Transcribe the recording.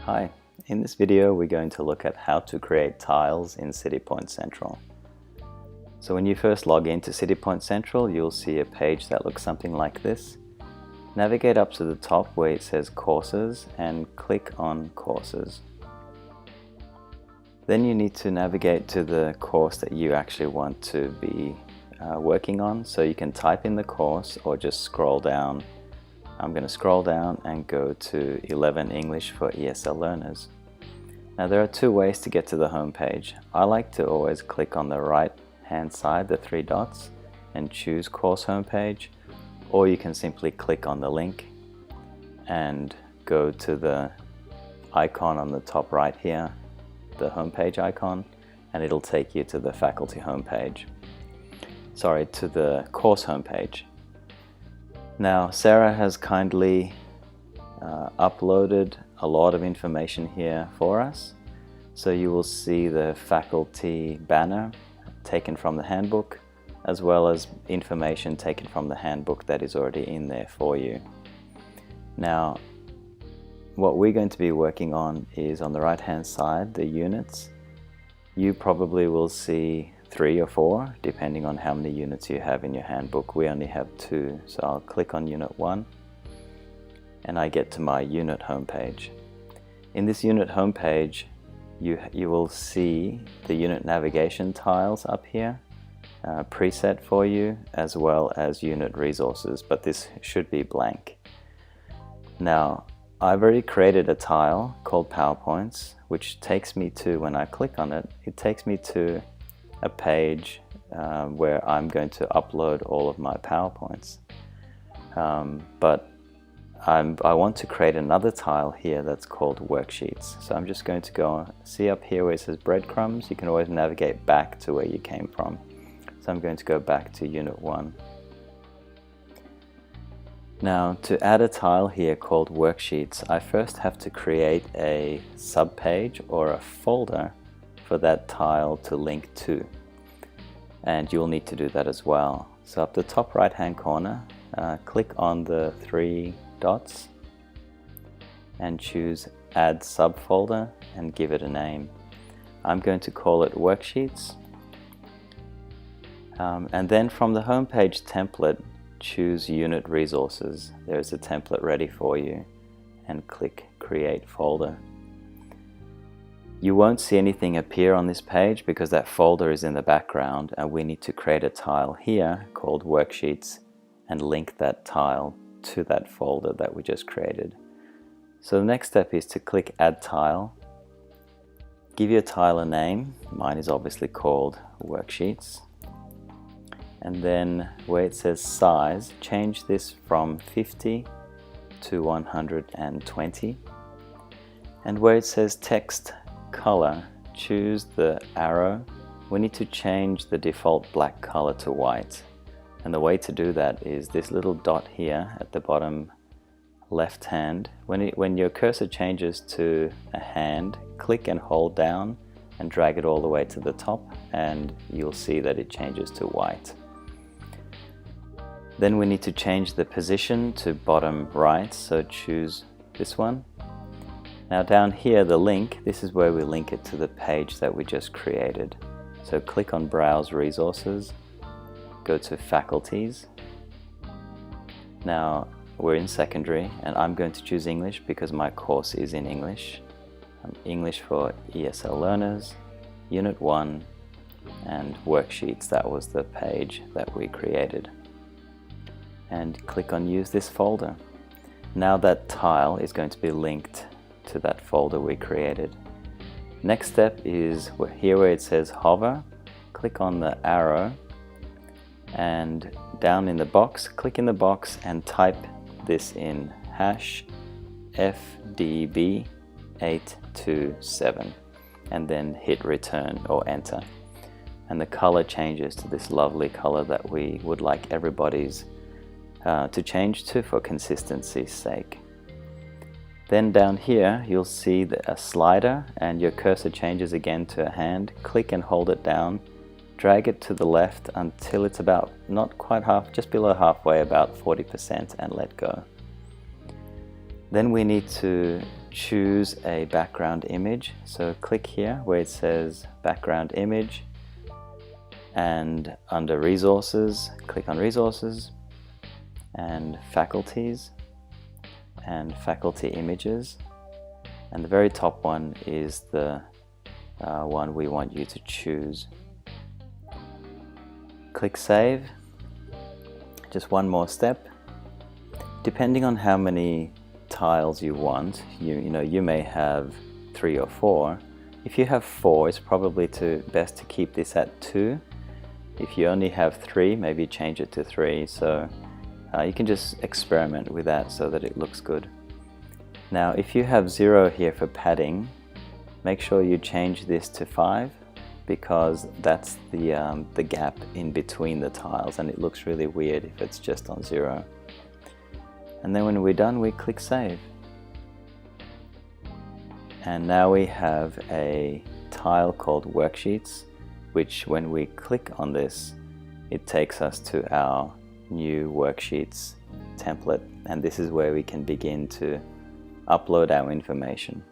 Hi, in this video we're going to look at how to create tiles in CityPoint Central. So when you first log into CityPoint Central, you'll see a page that looks something like this. Navigate up to the top where it says Courses and click on Courses. Then you need to navigate to the course that you actually want to be working on. So you can type in the course or just scroll down. I'm going to scroll down and go to 11 English for ESL learners. Now there are two ways to get to the home page. I like to always click on the right hand side, the three dots, and choose course homepage, or you can simply click on the link and go to the icon on the top right here, the homepage icon, and it'll take you to the faculty homepage. Sorry, to the course homepage. Now Sarah has kindly uploaded a lot of information here for us. So you will see the faculty banner taken from the handbook, as well as information taken from the handbook that is already in there for you. Now what we're going to be working on is on the right hand side, the units. You probably will see 3 or 4 depending on how many units you have in your handbook. We only have 2, so I'll click on unit 1 and I get to my unit homepage. In this unit homepage you will see the unit navigation tiles up here preset for you, as well as unit resources, but this should be blank. Now I've already created a tile called PowerPoints, which takes me to, when I click on it, it takes me to a page where I'm going to upload all of my PowerPoints. But I want to create another tile here that's called Worksheets. So I'm just going to go, see up here where it says breadcrumbs, you can always navigate back to where you came from. So I'm going to go back to Unit 1. Now to add a tile here called Worksheets, I first have to create a subpage or a folder for that tile to link to, and you'll need to do that as well. So up the top right hand corner, click on the 3 dots and choose Add Subfolder and give it a name. I'm going to call it Worksheets, and then from the homepage template, choose Unit Resources. There's a template ready for you, and click Create Folder. You won't see anything appear on this page because that folder is in the background, and we need to create a tile here called Worksheets and link that tile to that folder that we just created. So the next step is to click Add Tile, give your tile a name. Mine is obviously called Worksheets, and then where it says size, change this from 50 to 120, and where it says text color, choose the arrow. We need to change the default black color to white, and the way to do that is this little dot here at the bottom left hand. When your cursor changes to a hand, click and hold down and drag it all the way to the top, and you'll see that it changes to white. Then we need to change the position to bottom right, so choose this one. Now down here, the link, this is where we link it to the page that we just created. So click on Browse Resources, go to Faculties. Now we're in secondary, and I'm going to choose English because my course is in English. English for ESL learners, Unit 1, and Worksheets, that was the page that we created. And click on Use this folder. Now that tile is going to be linked to that folder we created. Next step is here where it says hover, click on the arrow, and down in the box, click in the box and type this in #FDB827, and then hit return or enter. And the color changes to this lovely color that we would like everybody's to change to for consistency's sake. Then down here you'll see a slider, and your cursor changes again to a hand. Click and hold it down, drag it to the left until it's about not quite half, just below halfway, about 40%, and let go. Then we need to choose a background image. So click here where it says background image, and under resources, click on resources and faculties and faculty images, and the very top one is the one we want you to choose. Click save. Just one more step. Depending on how many tiles you want, you may have 3 or 4. If you have 4, it's probably best to keep this at 2. If you only have 3, maybe change it to 3. So you can just experiment with that so that it looks good. Now if you have 0 here for padding, make sure you change this to 5, because that's the gap in between the tiles, and it looks really weird if it's just on 0. And then when we're done, we click save. And now we have a tile called worksheets, which when we click on this, it takes us to our new worksheets template, and this is where we can begin to upload our information.